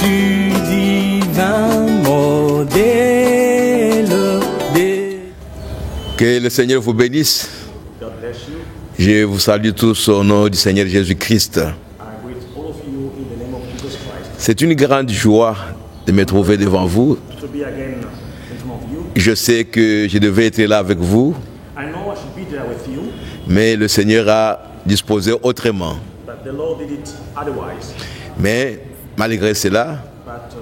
tu divin modèle Que le Seigneur vous bénisse. God bless you. Je vous salue tous au nom du Seigneur Jésus-Christ. I greet all of you in the name of Jesus Christ. C'est une grande joie de me trouver devant vous. To be again in front of you. Je sais que je devais être là avec vous, I know I should be there with you, mais le Seigneur a disposé autrement. but the Lord did it otherwise. Mais malgré cela, But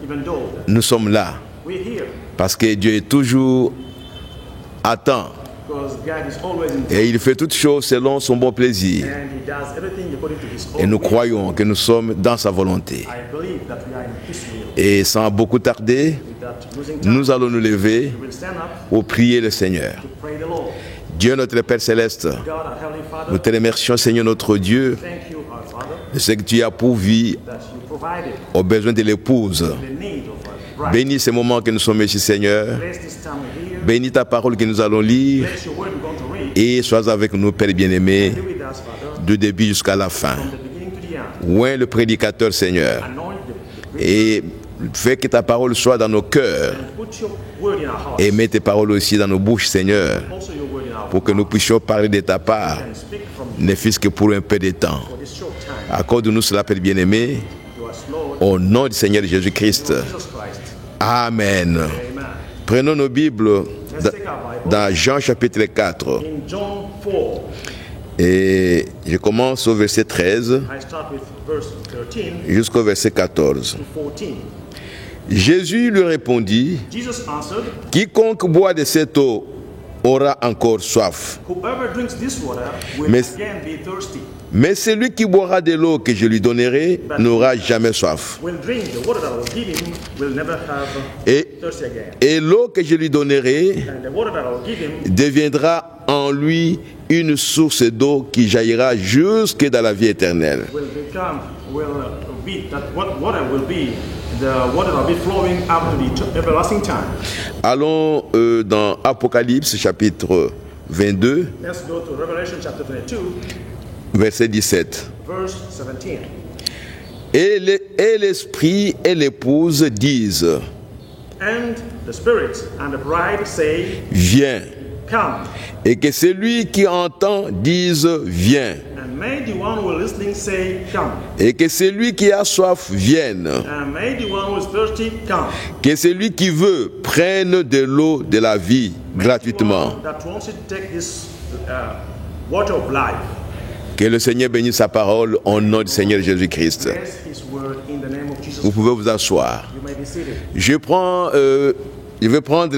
even though nous sommes là we're here, parce que Dieu est toujours à temps because God is always in et il fait toutes choses selon son bon plaisir. and He does everything according to His Et own nous will. croyons que nous sommes dans sa volonté. I believe that we are in His will. Et sans beaucoup tarder, Without losing time, nous allons nous lever we will stand up pour prier le Seigneur. to pray the Lord. Dieu notre Père Céleste, God, our Heavenly Father, nous te remercions Seigneur notre Dieu thank you, our Father, de ce que tu as pourvu that you provided aux besoins de l'épouse. the need of our bride. Bénis ces moments que nous sommes ici Seigneur. Bless this time we're here. Bénis ta parole que nous allons lire Bless your word we're going to read. et sois avec nous Père bien-aimé Be with us, Father, du début jusqu'à la fin. from the beginning to the end. Oint le prédicateur Seigneur Anoint the et fais que ta parole soit dans nos cœurs put your word in our hearts. et mets tes paroles aussi dans nos bouches Seigneur Also your word in our pour que nous puissions parler de ta part, and speak from you ne fût-ce que pour un peu de temps. for this short time. Accorde-nous cela Père bien-aimé To us, Lord, au nom du Seigneur Jésus-Christ. Jesus Christ. Amen. Amen. Prenons nos Bibles Let's take our Bible dans Jean chapitre 4 in John 4. et je commence au verset 13 I start with verse 13 jusqu'au verset 14. to 14. Jésus lui répondit, Jesus answered, quiconque boit de cette eau aura encore soif. whoever drinks this water will Mais- again be thirsty. Mais celui qui boira de l'eau que je lui donnerai n'aura jamais soif. Will drink the water that I will give him will never have Et, thirsty again. et l'eau que je lui donnerai And the water that I will give him deviendra en lui une source d'eau qui jaillira jusque dans la vie éternelle. will be that what water will be the water that will be flowing up to the everlasting time. Allons dans Apocalypse chapitre 22, Let's go to Revelation chapter 22, verset 17. verse 17. Et l'esprit et l'épouse disent, And the Spirit and the bride say, viens. come. Et que celui qui entend dise, viens. And may the one who is listening say, come. Et que celui qui a soif vienne. And may the one who is thirsty come. Que celui qui veut prenne de l'eau de la vie May gratuitement. the one that wants to take this water of life. Que le Seigneur bénisse sa parole au nom du Seigneur Jésus-Christ. Bless His word in the name of Jesus. Vous pouvez vous asseoir. You may be seated. Je vais prendre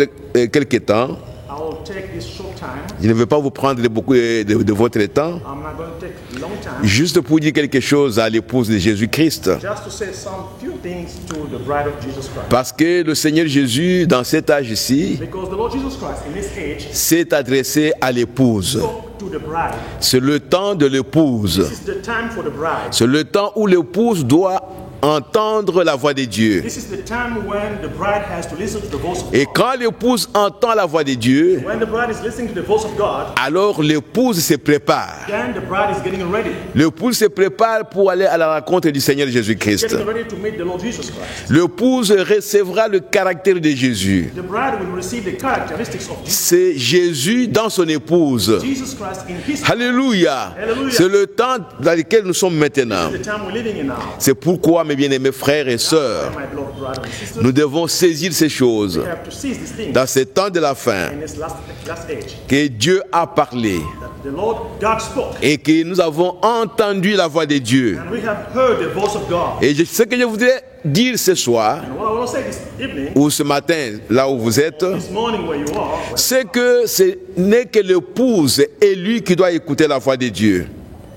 quelques temps. I will take this short time. Je ne vais pas vous prendre beaucoup de votre temps. I'm not going to take long time. Juste pour dire quelque chose à l'épouse de Jésus-Christ. Just to say some few things to the bride of Jesus Christ. Parce que le Seigneur Jésus, dans cet âge ici, Because the Lord Jesus Christ in this age s'est adressé à l'épouse. spoke to the bride. C'est le temps de l'épouse. This is the time for the bride. C'est le temps où l'épouse doit entendre la voix de Dieu. This is the time when the bride has to listen to the voice of Et God. quand l'épouse entend la voix de Dieu, When the bride is listening to the voice of God, alors l'épouse se prépare. then the bride is getting ready. L'épouse se prépare pour aller à la rencontre du Seigneur Jésus-Christ. Getting ready to meet the Lord Jesus Christ. L'épouse recevra le caractère de Jésus. The bride will receive the characteristics of Jesus. C'est Jésus dans son épouse. Jesus Christ in His Alléluia. Alléluia. C'est le temps dans lequel nous sommes maintenant. the time we're living in now. C'est pourquoi, mes bien-aimés frères et sœurs, My beloved brothers and sisters, nous devons saisir ces choses we have to seize these things dans ces temps de la fin in this last age. que Dieu a parlé That the Lord God spoke, et que nous avons entendu la voix de Dieu. and we have heard the voice of God. Et ce que je voudrais dire ce soir And what I want to say this evening, ou ce matin, là où vous êtes, this morning where you are, c'est que ce n'est que l'épouse et lui qui doit écouter la voix de Dieu.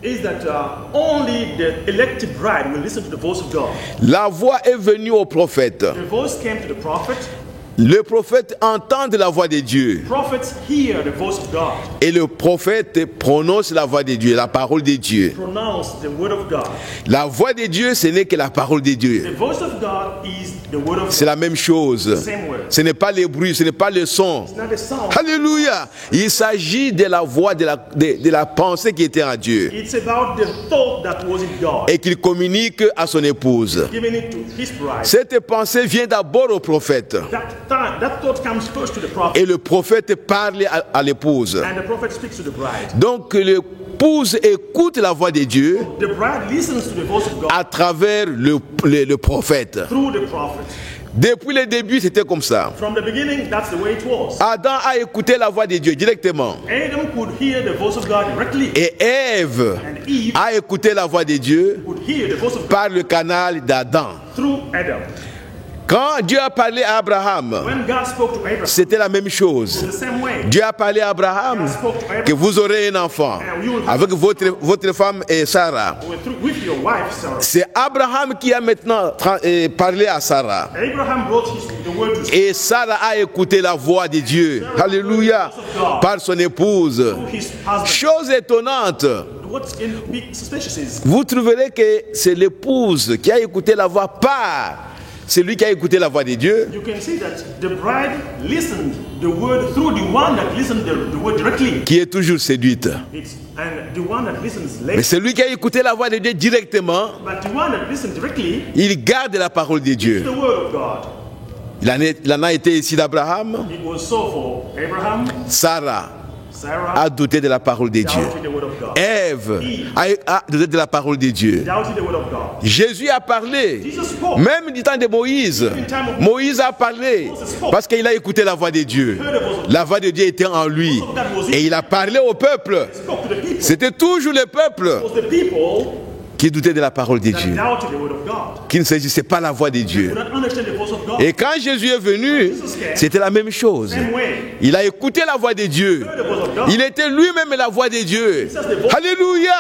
is that only the elected bride will listen to the voice of God. La voix est venue au prophète. The voice came to the prophet, Le prophète entend la voix de Dieu. Prophets hear the voice of God. Et le prophète prononce la voix de Dieu, la parole de Dieu. Pronounce the word of God. La voix de Dieu, ce n'est que la parole de Dieu. The voice of God is the word of C'est God. la même chose. Same word. Ce n'est pas les bruits, ce n'est pas le son. It's not the sound. Alléluia. Il s'agit de la voix, de la pensée qui était en Dieu. It's about the thought that was in God. Et qu'il communique à son épouse. Giving it to his bride. Cette pensée vient d'abord au prophète. That thought comes first to the prophet. Et le prophète parle à l'épouse. And the prophet speaks to the bride. Donc l'épouse écoute la voix de Dieu The bride listens to the voice of God à travers le prophète. through the prophet. Depuis le début, c'était comme ça. From the beginning, that's the way it was. Adam a écouté la voix de Dieu directement. Adam could hear the voice of God directly. Et Ève And Eve a écouté la voix de Dieu could hear the voice of God par le canal d'Adam. through Adam. Quand Dieu a parlé à Abraham, When God spoke to Abraham, c'était la même chose. the same way. Dieu a parlé à Abraham God spoke to Abraham que vous aurez un enfant avec votre femme et Sarah. with your wife, Sarah. C'est Abraham qui a maintenant parlé à Sarah. Abraham brought the word to Et Sarah a écouté la voix de Dieu. Alléluia. Par son épouse. his husband. Chose étonnante. What's in big suspicious is Vous trouverez que c'est l'épouse qui a écouté la voix par celui qui a écouté la voix de Dieu. you can see that the bride listened the word through the one that listened the word directly. Qui est toujours séduite. And the one that listens Mais later. celui qui a écouté la voix de Dieu directement, But the one that listens directly il garde la parole de is Dieu. the word of God. Il en a été ici d'Abraham. It was so for Abraham, Sarah Sarah a douté de la parole de Dieu. doubted the word of God. Ève a douté de la parole de Dieu. Doubted the word of God. Jésus a parlé. Jesus spoke. Même du temps de Moïse. Moïse a parlé. Parce qu'il a écouté la voix de Dieu. La voix de Dieu était en lui. Et il a parlé au peuple. Spoke to the people. C'était toujours le peuple It was the people qui doutait de la parole de that Dieu. doubted the word of God. Qui ne saisissait pas la voix de Dieu. Could not understand the voice of God. Et quand Jésus est venu, c'était la même chose. Same way. Il a écouté la voix de Dieu. The voice of God. Il était lui-même la voix de Dieu. Alléluia!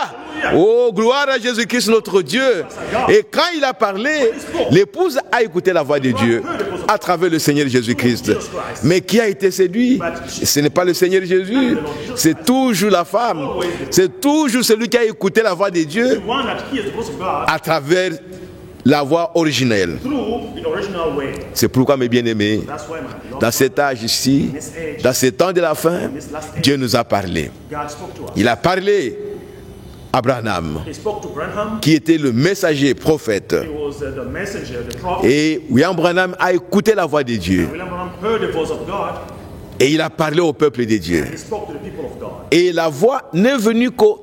Oh, gloire à Jésus-Christ notre Dieu. Et quand il a parlé, l'épouse a écouté la voix de Dieu à travers le Seigneur Jésus-Christ. Mais qui a été séduit? Ce n'est pas le Seigneur Jésus. C'est toujours la femme. C'est toujours celui qui a écouté la voix de Dieu The one that hears the voice of God à travers la voix originelle. through the original way. C'est pourquoi, mes bien-aimés, That's why, man. dans cet âge ici, dans ce temps de la fin, Dieu nous a parlé. God spoke to us. Il a parlé à Branham, He spoke to Branham. qui était le messager prophète. He was the messenger, the prophet. Et William Branham a écouté la voix de Dieu. William Branham heard the voice of God. Et il a parlé au peuple de Dieu. He spoke to the people of God. Et la voix n'est venue qu'aux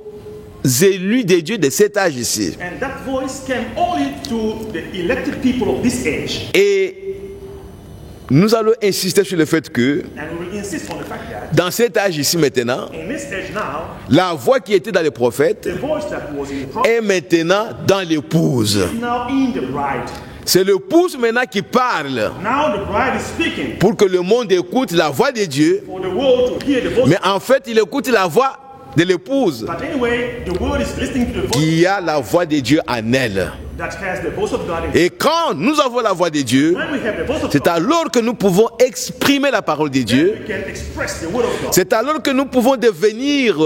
élus de Dieu de cet âge ici. And that voice came only to the elected people of this age. Et nous allons insister sur le fait que And we will insist on the fact that dans cet âge ici maintenant, in this age now, la voix qui était dans les prophètes the voice that was in the prophet est maintenant dans l'épouse. is now in the bride. C'est l'épouse maintenant qui parle Now the bride is speaking pour que le monde écoute la voix de Dieu. for the world to hear the voice. Mais en fait, il écoute la voix de l'épouse But anyway, the world is listening to the voice qui a la voix de Dieu en elle. that has the voice of God in it. Et quand nous avons la voix de Dieu, When we have the voice of c'est God, alors que nous pouvons exprimer la parole de Dieu. we can express the word of God. C'est alors que nous pouvons devenir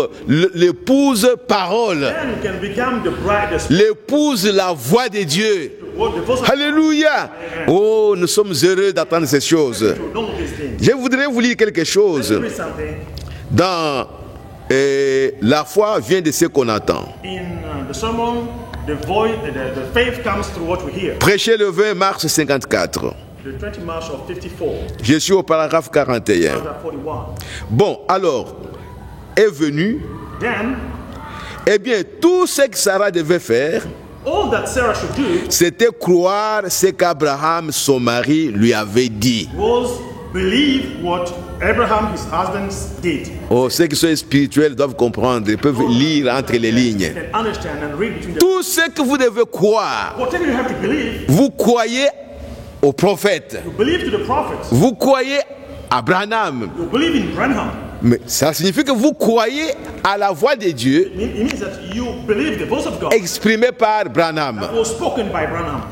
l'épouse parole, Then we can become the bride, the l'épouse la voix de Dieu. word, the voice of God. Alléluia. Oh, nous sommes heureux d'attendre ces choses. To know these things. Je voudrais vous lire quelque chose. There is something Dans la foi vient de ce qu'on entend. in the sermon. The faith comes through what we hear. Prêché le 20 mars 54. The 20 March of 54, Je suis au paragraphe 41. paragraph 41. Bon, alors, est venu, Then, eh bien, tout ce que Sarah devait faire, all that Sarah should do c'était croire ce qu'Abraham, son mari, lui avait dit. was believe what Abraham, his husband, did. Oh, ceux qui sont spirituels doivent comprendre, ils peuvent lire entre les lignes. And understand and read between the Tout ce que vous devez croire, whatever you have to believe, vous croyez au prophète, you believe to the prophets. vous croyez à Branham. You believe in Branham. Mais ça signifie que vous croyez à la voix de Dieu It means that you believe the voice of God exprimée par Branham. was spoken by Branham.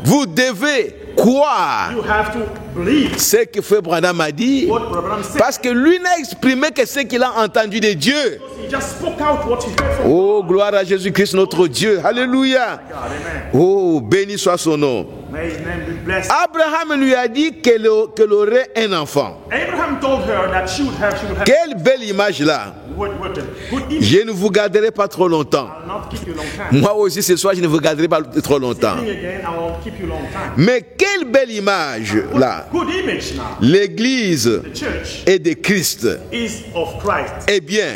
Vous devez croire You have to believe ce que Frère Branham a dit, what Branham said. parce que lui n'a exprimé que ce qu'il a entendu de Dieu. He just spoke out what he heard from Oh, gloire à Jésus-Christ notre Dieu. Alléluia. God. Amen. Oh, béni soit son nom. May his name be blessed. Abraham lui a dit qu'elle aurait un enfant. Abraham told her that she would have. Quelle belle image là. What a good image. Je ne vous garderai pas trop longtemps. I'll not keep you long time. Moi aussi ce soir, je ne vous garderai pas trop longtemps. Sing again, I won't keep you long time. Mais quelle belle image là. Good image now. L'église The church est de Christ. is of Christ. Eh bien,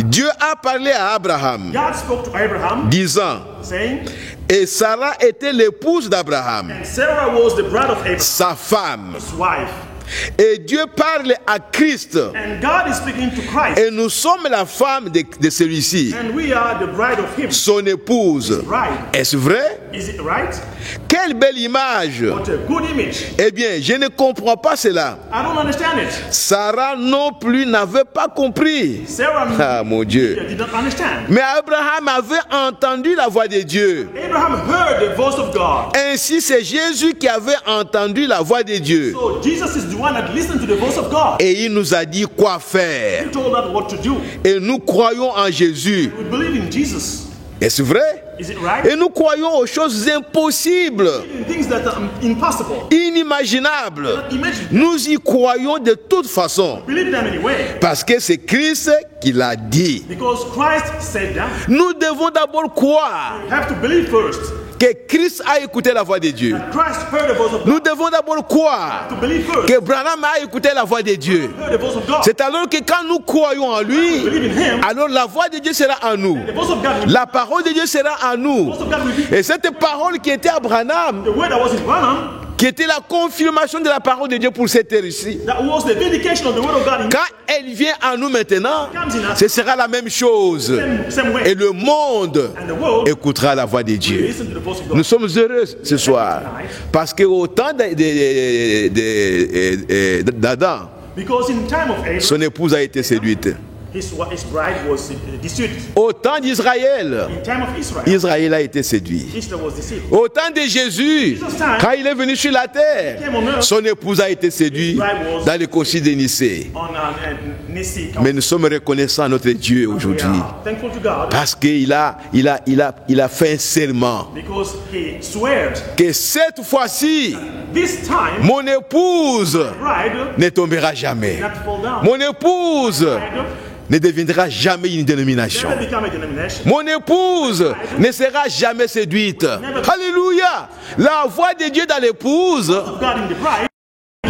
Dieu a parlé à Abraham, God spoke to Abraham, disant, saying, et Sarah était l'épouse d'Abraham, and Sarah was the bride of Abraham, sa femme. his wife. Et Dieu parle à Christ. And God is speaking to Christ. Et nous sommes la femme de celui-ci, And we are the bride of him. son épouse. Bride. Est-ce vrai? Is it right? Quelle belle image! What a good image. Eh bien, je ne comprends pas cela. I don't understand it. Sarah non plus n'avait pas compris. Sarah Ah mon Dieu. did not understand. Mais Abraham avait entendu la voix de Dieu. Abraham heard the voice of God. Ainsi, c'est Jésus qui avait entendu la voix de Dieu. So Jesus is the one that listened to the voice of God. Et il nous a dit quoi faire. He told us what to do. Et nous croyons en Jésus. We believe in Jesus. Est-ce vrai? Is it right? Et nous croyons aux choses impossibles, In things that are impossible. inimaginables. Imagine. Nous y croyons de toute façon. Believe them anyway. Parce que c'est Christ qui l'a dit. Because Christ said that. Nous devons d'abord croire You have to believe first. que Christ a écouté la voix de Dieu. Christ heard the voice of God. Nous devons d'abord croire To believe first. que Branham a écouté la voix de Dieu. Heard the voice of God. C'est alors que quand nous croyons en lui, Believe in him. alors la voix de Dieu sera en nous. The voice of God will La parole de Dieu sera en nous. the voice of God will be Et cette parole qui était à Branham, the word that was in Branham. qui était la confirmation de la parole de Dieu pour cette terre ici, That was the vindication of the word of God in quand elle vient à nous maintenant, ce sera la même chose. same way. Et le monde And the world écoutera la voix de Dieu. listen to the voice of God. Nous sommes heureux ce soir parce qu'au temps d'Adam, Because in time of Abraham, son épouse a été séduite. his bride was deceived. Au temps d'Israël, In time of Israel, Israël a été séduit. Israel was deceived. Au temps de Jésus, quand il est venu sur la terre, son épouse a été séduite dans le concile de Nicée. On Nissi. Mais nous sommes reconnaissants à notre Dieu We aujourd'hui are thankful to God parce qu'il a fait un serment because he swears que cette fois-ci, this time mon épouse bride ne tombera jamais. not fall down. Mon épouse Bride ne deviendra jamais une dénomination. never become a denomination. Mon épouse ne sera jamais séduite. Alléluia. La voix de Dieu dans l'épouse God in the bride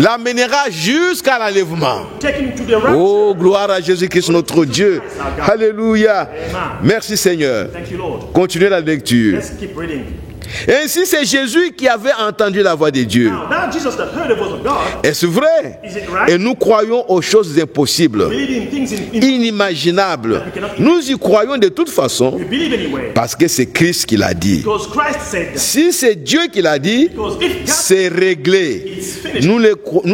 l'amènera jusqu'à l'enlèvement. taken to the rapture. Oh, gloire à Jésus-Christ notre Dieu. Alléluia. Merci Seigneur. Thank you, Lord. Continuez la lecture. Let's keep reading. Ainsi, c'est Jésus qui avait entendu la voix de Dieu. Now, that Jesus that heard the voice of God, Est-ce vrai? is it right? Et nous croyons aux choses impossibles, Believe in things inimaginables. Nous y croyons de toute façon we believe anyway. parce que c'est Christ qui l'a dit. Because Christ said that. Si c'est Dieu qui l'a dit, Because if God c'est réglé. is finished, Nous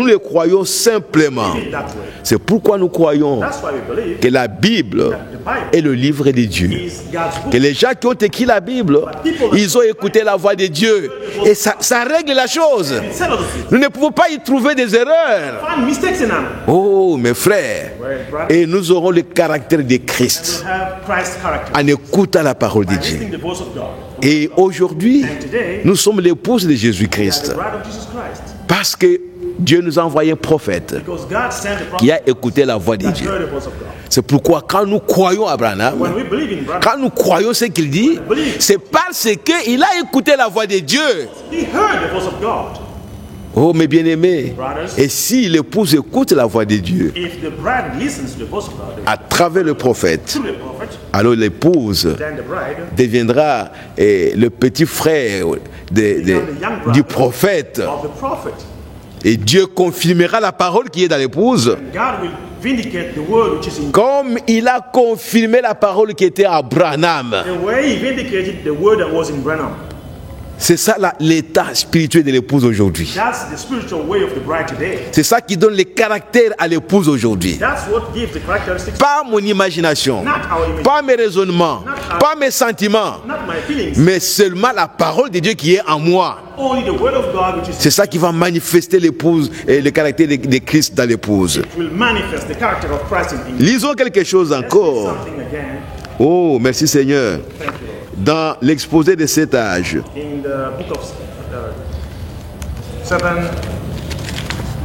le croyons simplement. it that way. C'est pourquoi nous croyons That's why we believe que la Bible est le livre de Dieu. is God's book. Que les gens qui ont écrit la Bible, ils ont écouté la voix de Dieu. Et ça règle la chose. It settles it. Nous ne pouvons pas y trouver des erreurs. Find mistakes in them. Oh, mes frères. Et nous aurons le caractère de Christ We have Christ's character. en écoutant la parole de By Dieu. listening to the voice of God. Et aujourd'hui, And today, nous sommes l'épouse de we are Jésus-Christ. the bride of Jesus Christ. Parce que Dieu nous a envoyé un prophète Because God sent a qui prophet a écouté la voix de that Dieu. heard the voice of God. C'est pourquoi quand nous croyons à When Branham, we believe in brother, quand nous croyons ce qu'il dit, c'est parce qu'il a écouté la voix de Dieu. he heard the voice of God. Oh, mes bien-aimés, Brothers, et si l'épouse écoute la voix de Dieu if the bride listens to the voice of God à travers le prophète, through the prophet, alors l'épouse then the bride deviendra le petit frère du prophète. of the prophet. Et Dieu confirmera la parole qui est dans l'épouse, God will vindicate the word which is in comme il a confirmé la parole qui était à Branham. the way he vindicated the word that was in Branham. C'est ça l'état spirituel de l'épouse aujourd'hui. That's the spiritual way of the bride today. C'est ça qui donne le caractère à l'épouse aujourd'hui. That's what gives the characteristics. Pas mon imagination, Not our image. pas mes raisonnements, pas mes sentiments, Not my feelings. mais seulement la parole de Dieu qui est en moi. Only the word of God which is C'est ça qui va manifester l'épouse et le caractère de Christ dans l'épouse. will manifest the character of Christ in you. Lisons quelque chose Let's read encore. something again. Oh, merci Seigneur. Thank you, Lord. Dans l'exposé de cet âge, In the book of 7,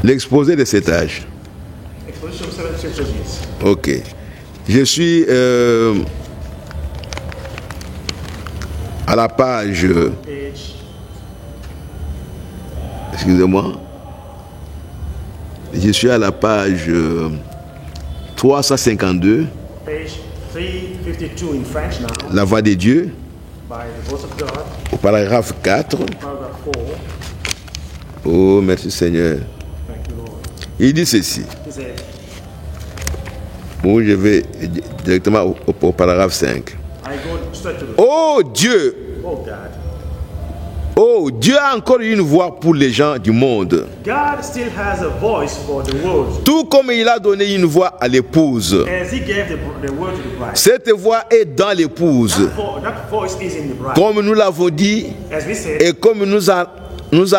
l'exposé de cet âge. Exposition of 7 churches. Ok. Je suis à la page, Page, excusez-moi, je suis à la page 352, page 352 in French now, la voix de Dieu, by the voice of God, au paragraphe 4. paragraph 4. Oh, merci Seigneur. Thank you, Lord. Il dit ceci. He said, Bon, je vais directement au paragraphe 5. I go straight to the Oh Dieu, oh God. oh Dieu a encore une voix pour les gens du monde. God still has a voice for the world, Tout comme il a donné une voix à l'épouse. as He gave the word to the bride. Cette voix est dans l'épouse. That voice is in the bride. Comme nous l'avons dit As we said, et comme nous en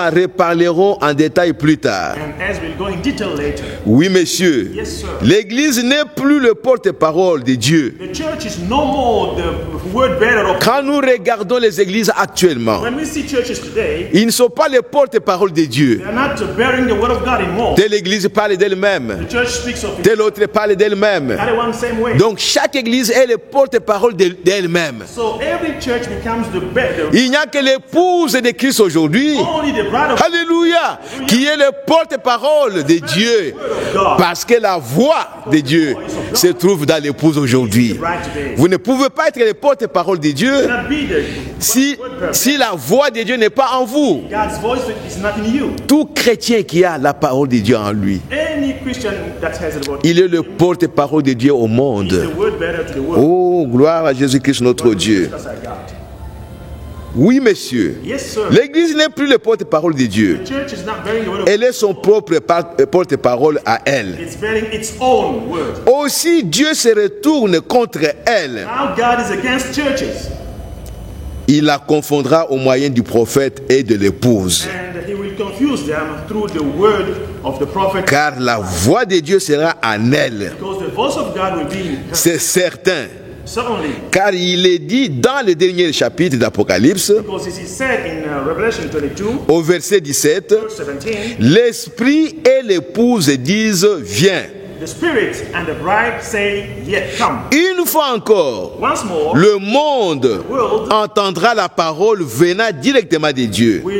reparlerons en détail plus tard. and as we'll go in detail later. Oui, monsieur. Yes, sir. L'Église n'est plus le porte-parole de Dieu. The church is no more the word bearer of. Quand nous regardons les églises actuellement, When we see churches today, ils ne sont pas les porte-parole de Dieu. they are not bearing the word of God anymore. Telle église parle d'elle-même, The church speaks of it. telle autre parle d'elle-même. Not one same way. Donc chaque église est le porte-parole d'elle-même. So every church becomes the better. Il n'y a que l'épouse de Christ aujourd'hui. Only the bride of Alléluia, qui est le porte-parole de Dieu. Parce que la voix de Dieu se trouve dans l'épouse aujourd'hui. Vous ne pouvez pas être le porte-parole de Dieu cannot be the si la voix de Dieu n'est pas en vous. God's voice is not in you. Tout chrétien qui a la parole de Dieu en lui, Any Christian that has the word, il est le porte-parole de Dieu au is monde. the word bearer to the world. Oh, gloire à Jésus-Christ notre Dieu. That's our God. Oui, monsieur. Yes, sir. L'Église n'est plus le porte-parole de Dieu. The church is not bearing the word of Elle est son propre porte-parole à elle. It's bearing its own word. Aussi, Dieu se retourne contre elle. Now God is against churches, Il la confondra au moyen du prophète et de l'épouse. and He will confuse them through the word of the prophet, Car la voix de Dieu sera en elle. because the voice of God will be in her. C'est certain. Certainly, Car il est dit dans le dernier chapitre d'Apocalypse, because it is said in Revelation 22, au verset 17, verse 17, l'Esprit et l'épouse disent, viens. the Spirit and the bride say, yet come. Une fois encore, Once more, le monde world entendra la parole venant directement de Dieu, we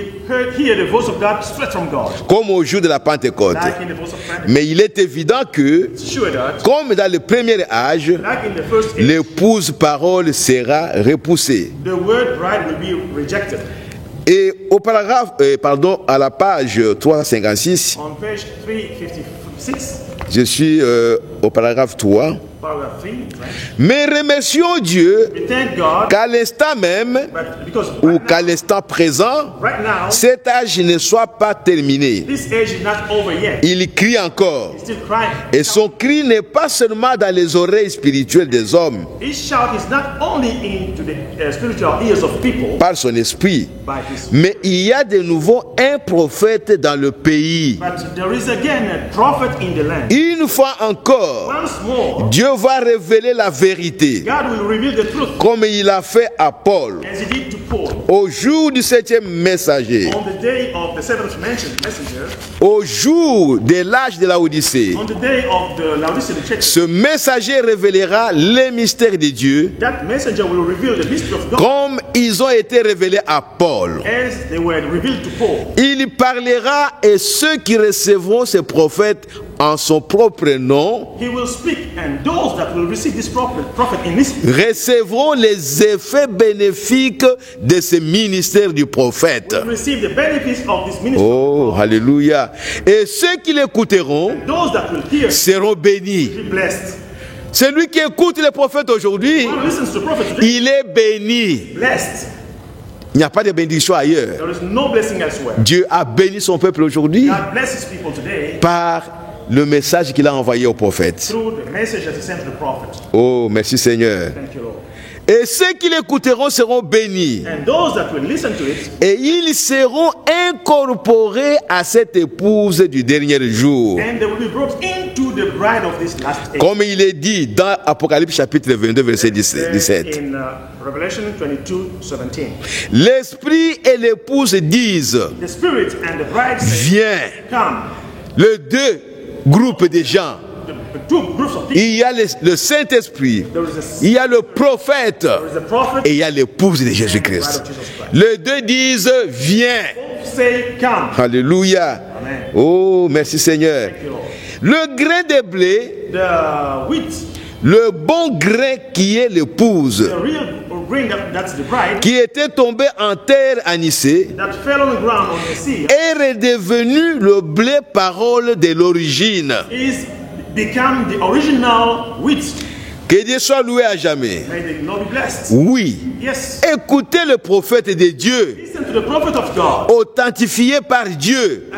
hear the voice of God straight from God, comme au jour de la Pentecôte. like in the voice of Pentecost. Mais il est évident que, It's sure that, comme dans le premier âge, like in the first age, l'épouse parole sera repoussée. the word bride will be rejected. Et au paragraphe, à la page 356, On page 356, je suis au paragraphe 3. paragraph 3 in French, Mais remercions Dieu we thank God, qu'à l'instant même, but because ou qu'à l'instant présent, right now, cet âge ne soit pas terminé. this age is not over yet. Il crie encore. He's still crying. Et son cri n'est pas seulement dans les oreilles spirituelles des hommes, His shout is not only into the spiritual ears of people, par son esprit, by his, mais il y a de nouveau un prophète dans le pays. but there is again a prophet in the land. Une fois encore, Once more, Dieu va révéler la vérité, God will reveal the truth comme il a fait à Paul, as he did to Paul. au jour du 7e messager, On the day of the seventh messenger, au jour de l'âge de la Odyssée. on the day of the Laodicean church, Ce messager révélera les mystères de Dieu that messenger will reveal the mystery of God comme ils ont été révélés à Paul. as they were revealed to Paul. Il parlera et ceux qui recevront ces prophètes en son propre nom He will speak, and those that will receive this prophet in his recevront les effets bénéfiques de ce ministère du prophète. will receive the benefits of this ministry. Oh, alléluia. Et ceux qui l'écouteront Those that will hear seront bénis. will be blessed. Celui qui écoute les prophètes aujourd'hui, One who listens to prophet today, il est béni. blessed. Il n'y a pas de bénédiction ailleurs. There is no blessing elsewhere. Dieu a béni son peuple aujourd'hui God blesses people today par le message qu'il a envoyé au prophète. through the message that he sent to the prophet. Oh, merci Seigneur. Thank you, Lord. Et ceux qui l'écouteront seront bénis. And those that will listen to it, Et ils seront incorporés à cette épouse du dernier jour. and they will be brought into the bride of this last age. Comme il est dit dans Apocalypse chapitre 22, verset 17. In Revelation 22:17. L'esprit et l'épouse disent, The Spirit and the bride say, viens. come. Les deux groupes de gens. The two groups of people. Il y a le Saint-Esprit, There is il y a le prophète there is a prophet. et il y a l'épouse de Jésus-Christ. Les deux disent, viens. Say, come. Alléluia. Amen. Oh, merci Seigneur. Thank you, Lord. Le grain de blé, The wheat, le bon grain qui est l'épouse, the real grain that's the bride, qui était tombé en terre anisée, that fell on the ground on the sea, est redevenu le blé parole de l'origine. is become the original wheat. Que Dieu soit loué à jamais. May they not be blessed. Oui. Yes. Écoutez le prophète de Dieu, Listen to the prophet of God, authentifié par Dieu,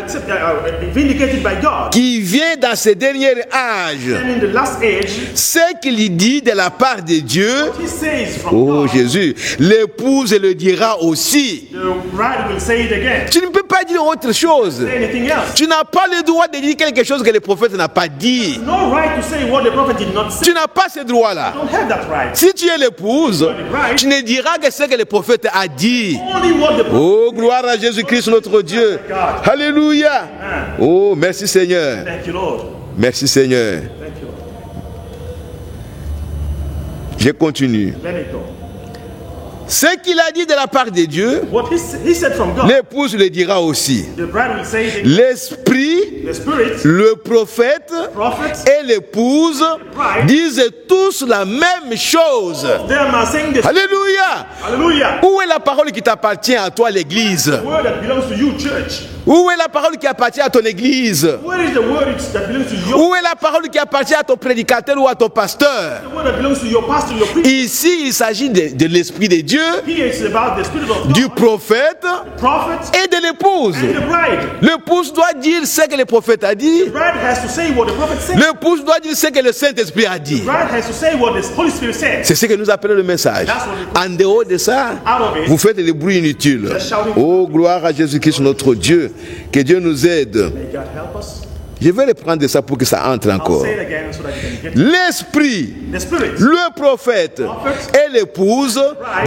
vindicated by God. qui vient dans ce dernier âge. And in the last age, Ce qu'il dit de la part de Dieu, he says from oh God, Jésus, l'épouse le dira aussi. the bride will say it again. Tu ne peux pas dire autre chose. Say anything else. Tu n'as pas le droit de dire quelque chose que le prophète n'a pas dit. No right to say what the prophet did not say. Tu n'as pas ce droit-là. You don't have that right. Si tu es l'épouse, tu ne diras que ce que le prophète a dit. Only what the prophet. Oh, gloire à Jésus-Christ notre Dieu. Alléluia. Oh, merci Seigneur. Thank you, Lord. Merci Seigneur. Thank you, Lord. Je continue. Let it go. Ce qu'il a dit de la part de Dieu, What he said from God, l'épouse le dira aussi. the bride will say it. L'esprit, The Spirit, le prophète prophet, et l'épouse disent tous la même chose. them are saying this. Alléluia. Hallelujah. Où est la parole qui t'appartient à toi, l'église? The word that belongs to you, church. Où est la parole qui appartient à ton église? Where is the word that belongs to your? Où est la parole qui appartient à ton prédicateur ou à ton pasteur? The word that belongs to your pastor, your priest. Ici, il s'agit de l'Esprit de Dieu, Here it's about the Spirit of God, du prophète prophet, et de l'épouse. and the bride. L'épouse doit dire ce que le prophèt a dit. The bride has to say what the prophet said. L'épouse doit dire ce que le Saint-Esprit a dit. The bride has to say what the Holy Spirit said. C'est ce que nous appelons le message. En dehors de ça, vous faites des bruits inutiles. Oh, gloire à Jésus-Christ notre Dieu. Que Dieu nous aide. May God help us. Je vais reprendre ça pour que ça entre I'll encore. say it again so that you can get it. L'Esprit, The Spirit, le prophète et l'épouse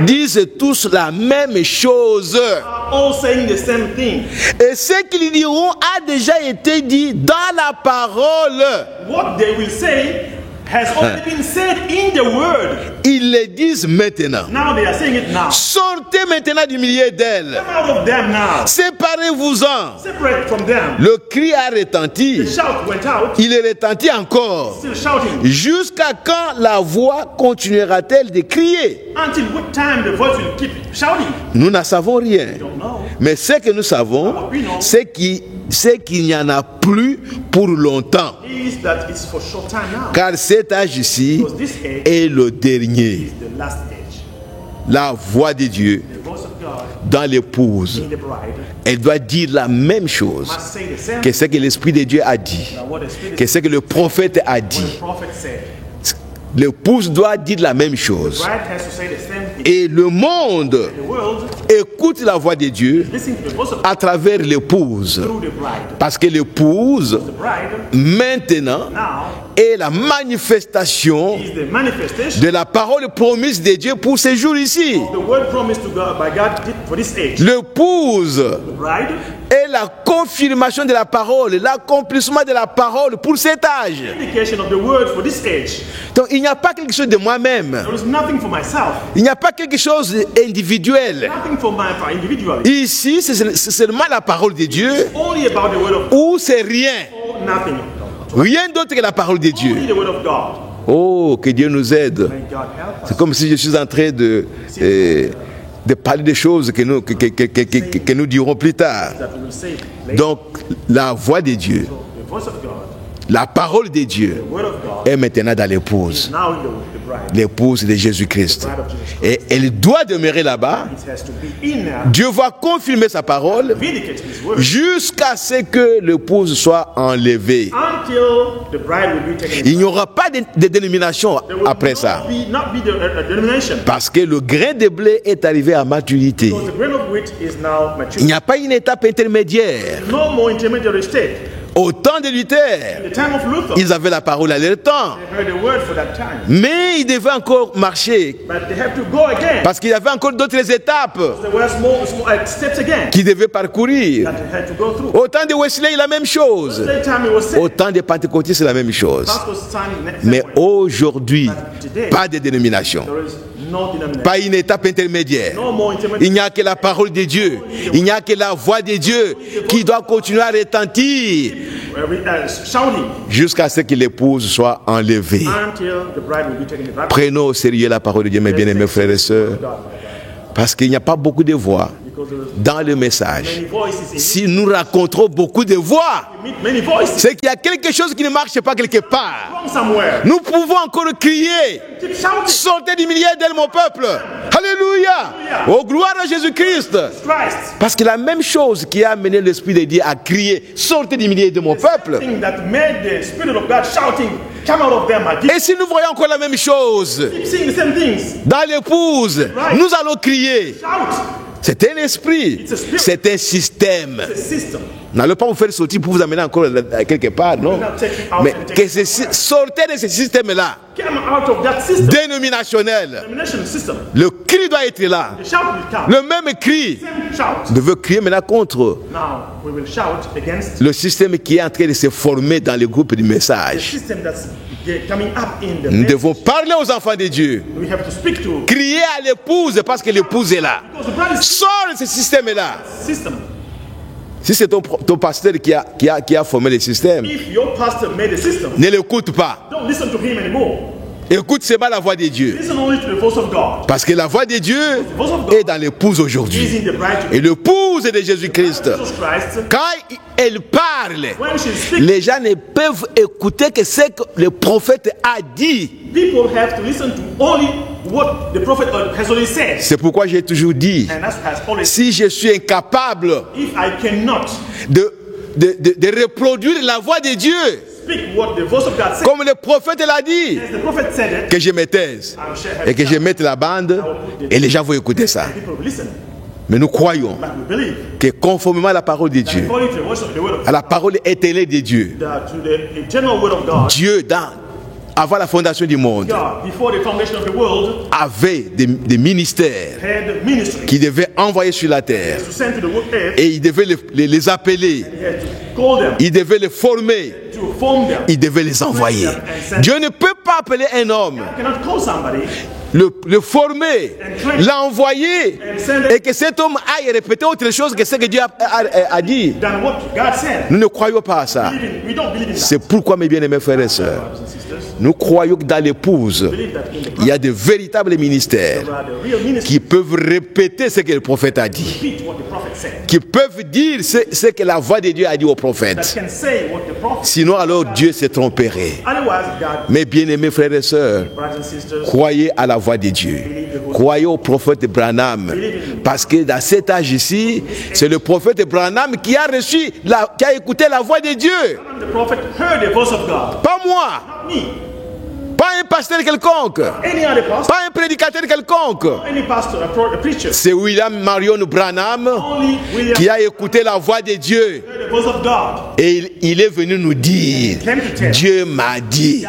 disent tous la même chose. are all saying the same thing. Et ce qu'ils diront a déjà été dit dans la parole. What they will say has already been said in the word. Ils le disent maintenant. Now they are saying it now. Sortez maintenant du milieu d'elle. Come out of them now. Séparez-vous-en. Separate from them. Le cri a retenti. The shout went out. Il est retenti encore. Still shouting. Jusqu'à quand la voix continuera-t-elle de crier? Until what time the voice will keep shouting? Nous n'en savons rien. Don't know. Mais ce que nous savons, c'est qu'il n'y en a plus pour longtemps. Is that it's for short time now. Car cet âge ici Because this age est le dernier. is the last age. La voix de Dieu The voice of God dans l'épouse, in the bride elle doit dire la même chose must say the same que ce que l'Esprit de Dieu a dit, that what the Spirit que ce que le prophète a what dit. the prophet said. L'épouse doit dire la même chose. Bride has to say the same thing. Et le monde The world écoute la voix de Dieu listen to the voice of God à travers l'épouse. through the bride. Parce que l'épouse, The bride maintenant, now est la manifestation is the manifestation de la parole promise de Dieu pour ces jours ici. of the word promised to God by God for this age. L'épouse The bride est la confirmation de la parole, l'accomplissement de la parole pour cet âge. indication of the word for this age. Donc il n'y a pas quelque chose de moi-même. There is nothing for myself, Il n'y a pas quelque chose d'individuel. nothing for individually. Ici, c'est seulement la parole de Dieu Only about the word of God, ou c'est rien. nothing. Rien d'autre que la parole de Dieu. Only the word of God. Oh, que Dieu nous aide. May God help us. C'est comme si je suis en train de parler des choses que nous dirons plus tard. That we will say later. Donc, la voix de Dieu, The voice of God, la parole de Dieu the word of God, est maintenant dans l'épouse. now in the l'épouse de Jésus-Christ. Et elle doit demeurer là-bas. It has to be in there, Dieu va confirmer sa parole vindicate his word, jusqu'à ce que l'épouse soit enlevée. until the bride will be taken. Il n'y aura pas de dénomination There will après ça. not be the denomination. Parce que le grain de blé est arrivé à maturité. Because the grain of wheat is now Il mature. n'y a pas une étape intermédiaire. No more intermediary state. Au temps de Luther, In the time of Luther, ils avaient la parole à leur temps. they heard the word for that time. Mais ils devaient encore marcher. But they have to go again. Parce qu'il y avait encore d'autres étapes There were small steps again qu'ils devaient parcourir. that they had to go through. Au temps de Wesley, la même chose. That time it was said. Au temps des Pentecôtistes, c'est la même chose. That was time Mais aujourd'hui, pas de dénomination. there is no denomination. Pas une étape intermédiaire. No more intermediary. Il n'y a que la parole de Dieu. Il n'y a que la voix de Dieu qui doit continuer à retentir Shouting jusqu'à ce que l'épouse soit enlevée. until the bride will be taken. The bride Prenons au sérieux la parole de Dieu, mes bien-aimés frères et sœurs, parce qu'il n'y a pas beaucoup de voix because there dans le message. many voices in it. Si nous rencontrons beaucoup de voix, We meet many voices c'est qu'il y a quelque chose qui ne marche pas quelque part. from somewhere. Nous pouvons encore crier. Keep shouting. Sortez du milieu d'elle, mon peuple. Alléluia. Oh, gloire à Jésus-Christ. Christ. Parce que la même chose qui a amené l'Esprit de Dieu à crier, sortez du milieu de mon peuple. Thing that made the Spirit of God shouting come out of them again. Et si nous voyons encore la même chose Keep saying the same things. dans l'épouse, nous allons crier. Shout. C'est un esprit, c'est un système. The system. N'allez pas vous faire sortir pour vous amener encore quelque part, non. Mais que sortez de ce système-là, Come out of that system. dénominationnel. Denomination system. Le cri doit être là. The shout will come. Le même cri. Same shout. Nous devons crier maintenant contre Now we will shout against le système qui est en train de se former dans le groupe du the message. system that's coming up in the Nous message. devons parler aux enfants de Dieu. We have to speak to Crier à l'épouse parce que l'épouse est là. because the bride is Sors de ce système-là. system. Si c'est ton pasteur qui a formé le système, If your pastor made a system, ne l'écoute pas. don't listen to him anymore. Écoute seulement la voix de Dieu. Listen only to the voice of God. Parce que la voix de Dieu est dans l'épouse He is aujourd'hui. in the bride Et l'épouse de Jésus-Christ, Jesus Christ. quand elle parle, When she speaks, les gens ne peuvent écouter que ce que le prophète a dit. people have to listen to only what the prophet has already said. C'est pourquoi j'ai toujours dit, And that's has always si je suis incapable if I cannot de reproduire la voix de Dieu, speak what the voice of God said, comme le prophète l'a dit, as the prophet said it, que je me taise et que je mette la bande et les gens vont écouter ça. people will listen. Mais nous croyons But we believe que conformément à la parole de Dieu, according to the voice of the word of à la parole éternelle de Dieu, God, to the eternal word of God, Dieu, avant la fondation du monde, God, before the foundation of the world, avait des ministères had ministry qui devaient envoyer sur la terre. to send to the earth. Et il devait les appeler, He had to call them, il devait les former, to form them. il devait les envoyer. Dieu ne peut pas appeler un homme, You cannot call somebody le former, l'envoyer, and send et them que cet homme aille répéter autre chose que ce que Dieu a dit. than what God said. Nous ne croyons pas à ça. We don't believe in that. C'est pourquoi, mes bien-aimés frères et sœurs, Brothers and sisters, nous croyons que dans l'épouse, believe that in the il y a de véritables ministères there are the real ministry qui peuvent répéter ce que le prophète a dit, repeat what the prophet said. qui peuvent dire ce que la voix de Dieu a dit au That prophète. can say what the prophet. Sinon, alors Dieu s'est tromperait. Otherwise, God, Mes bien-aimés frères et sœurs, brothers and sisters, croyez à la voix de Dieu. Croyez au prophète Branham. Parce que dans cet âge ici, c'est le prophète Branham qui a reçu, qui a écouté la voix de Dieu. the prophet heard the voice of God. Pas moi, Not me. pas un pasteur quelconque, Any other pastor. pas un prédicateur quelconque. Any pastor, a preacher. C'est William Marion Branham Only William qui a écouté la voix de Dieu. heard the voice of God. Et il est venu nous dire, Dieu m'a dit.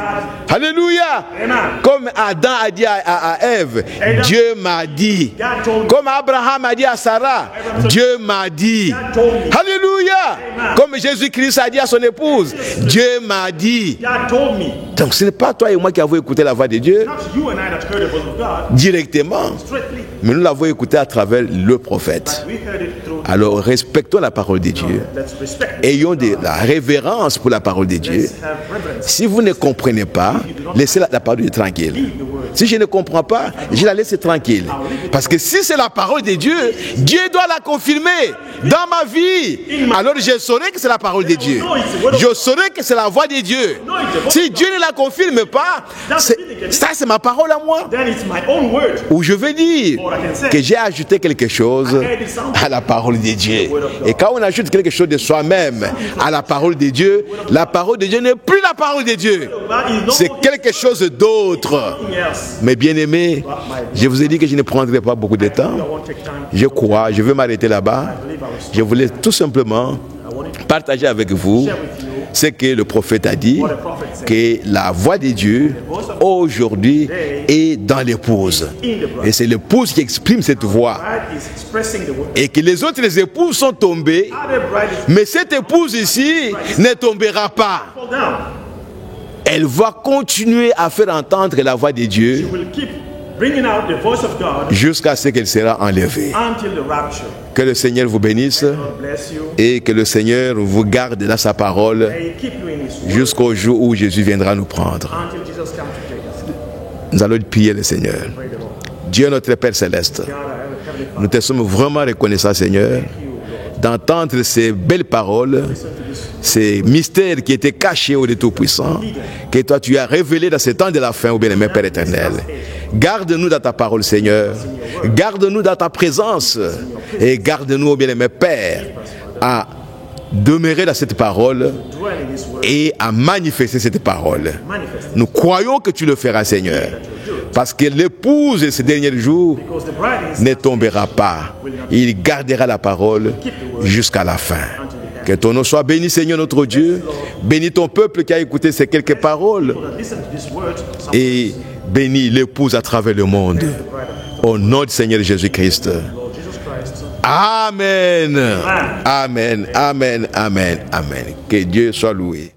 Alléluia. Amen. Comme Adam a dit à Ève, Dieu m'a dit. God told me. Comme Abraham a dit à Sarah, Dieu m'a dit. God told me. Alléluia. Comme Jésus-Christ a dit à son épouse, Dieu m'a dit. God told me. Donc ce n'est pas toi et moi qui avons écouté la voix de Dieu Not you and I that heard the voice of God directement, straightly. mais nous l'avons écouté à travers le prophète. We heard it through. Alors respectons la parole de Dieu. Let's respect it. Ayons de la révérence pour la parole de Dieu. Let's have reverence. Si vous ne comprenez pas, laissez la parole de Dieu tranquille. Leave the word Si je ne comprends pas, je la laisse tranquille. Parce que si c'est la parole de Dieu, Dieu doit la confirmer dans ma vie. Alors je saurai que c'est la parole de Dieu. Je saurai que c'est la voix de Dieu. Si Dieu ne la confirme pas, ça c'est ma parole à moi. Ou je veux dire que j'ai ajouté quelque chose à la parole de Dieu. Et quand on ajoute quelque chose de soi-même à la parole de Dieu, la parole de Dieu n'est plus la parole de Dieu. C'est quelque chose d'autre. Mais bien aimés, je vous ai dit que je ne prendrai pas beaucoup de temps. Je crois, je veux m'arrêter là-bas. Je voulais tout simplement partager avec vous ce que le prophète a dit, que la voix de Dieu aujourd'hui est dans l'épouse. Et c'est l'épouse qui exprime cette voix. Et que les autres épouses sont tombées, mais cette épouse ici ne tombera pas. Elle va continuer à faire entendre la voix de Dieu jusqu'à ce qu'elle sera enlevée. Que le Seigneur vous bénisse et que le Seigneur vous garde dans sa parole jusqu'au jour où Jésus viendra nous prendre. Nous allons prier le Seigneur. Dieu notre Père Céleste, nous te sommes vraiment reconnaissants, Seigneur, d'entendre ces belles paroles, ces mystères qui étaient cachés au Tout-Puissant, que toi tu as révélés dans ce temps de la fin, au bien-aimé Père éternel. Garde-nous dans ta parole, Seigneur. Garde-nous dans ta présence. Et garde-nous, au bien-aimé Père, à demeurer dans cette parole et à manifester cette parole. Nous croyons que tu le feras, Seigneur. Parce que l'épouse de ces derniers jours ne tombera pas. Il gardera la parole jusqu'à la fin. Que ton nom soit béni, Seigneur notre Dieu. Bénis ton peuple qui a écouté ces quelques paroles. Et bénis l'épouse à travers le monde. Au nom du Seigneur Jésus-Christ. Amen. Amen. Amen. Amen. Amen. Que Dieu soit loué.